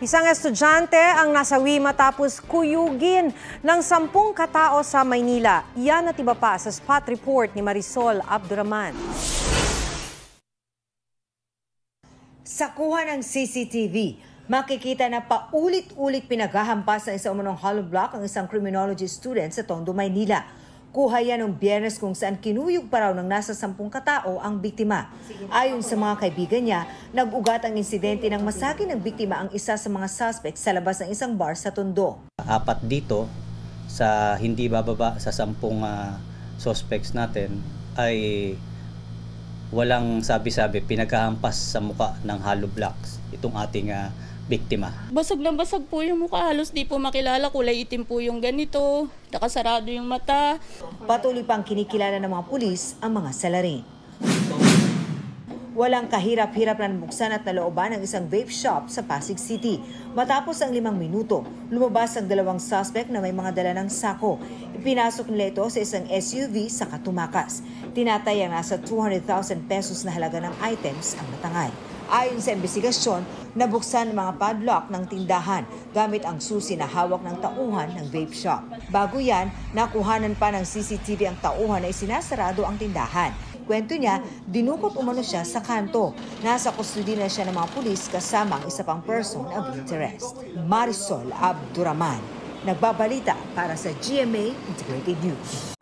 Isang estudyante ang nasawi matapos kuyugin ng 10 katao sa Maynila. Iyan at iba pa sa spot report ni Marisol Abduraman. Sa kuha ng CCTV, makikita na paulit-ulit pinaghahampas ng isang umunong hollow block ang isang criminology student sa Tondo, Maynila. Kuha yan ng Biyernes kung saan kinuyog pa raw ng nasa 10 katao ang biktima. Ayon sa mga kaibigan niya, nag-ugat ang insidente ng masagi ng biktima ang isa sa mga suspect sa labas ng isang bar sa Tondo. 4 dito sa hindi bababa sa 10 suspects natin ay walang sabi-sabi, pinaghahampas sa muka ng hollow blocks itong ating biktima. Basag na basag po yung mukha, halos di po makilala, kulay itim po yung ganito, nakasarado yung mata. Patuloy pang kinikilala ng mga pulis ang mga salarin. Walang kahirap-hirap na nabuksan at nalooban ng isang vape shop sa Pasig City. Matapos ang 5 minuto, lumabas ang 2 suspect na may mga dala ng sako. Ipinasok nila ito sa isang SUV sa Tumakas. Tinatayang nasa 200,000 pesos na halaga ng items ang natangay. Ayon sa investigasyon, nabuksan ang mga padlock ng tindahan gamit ang susi na hawak ng tauhan ng vape shop. Bago yan, nakuhanan pa ng CCTV ang tauhan na isinasarado ang tindahan. Kwento niya, dinukot umano siya sa kanto. Nasa kustudi na siya ng mga pulis kasama ang isa pang person of interest. Marisol Abduraman, nagbabalita para sa GMA Integrated News.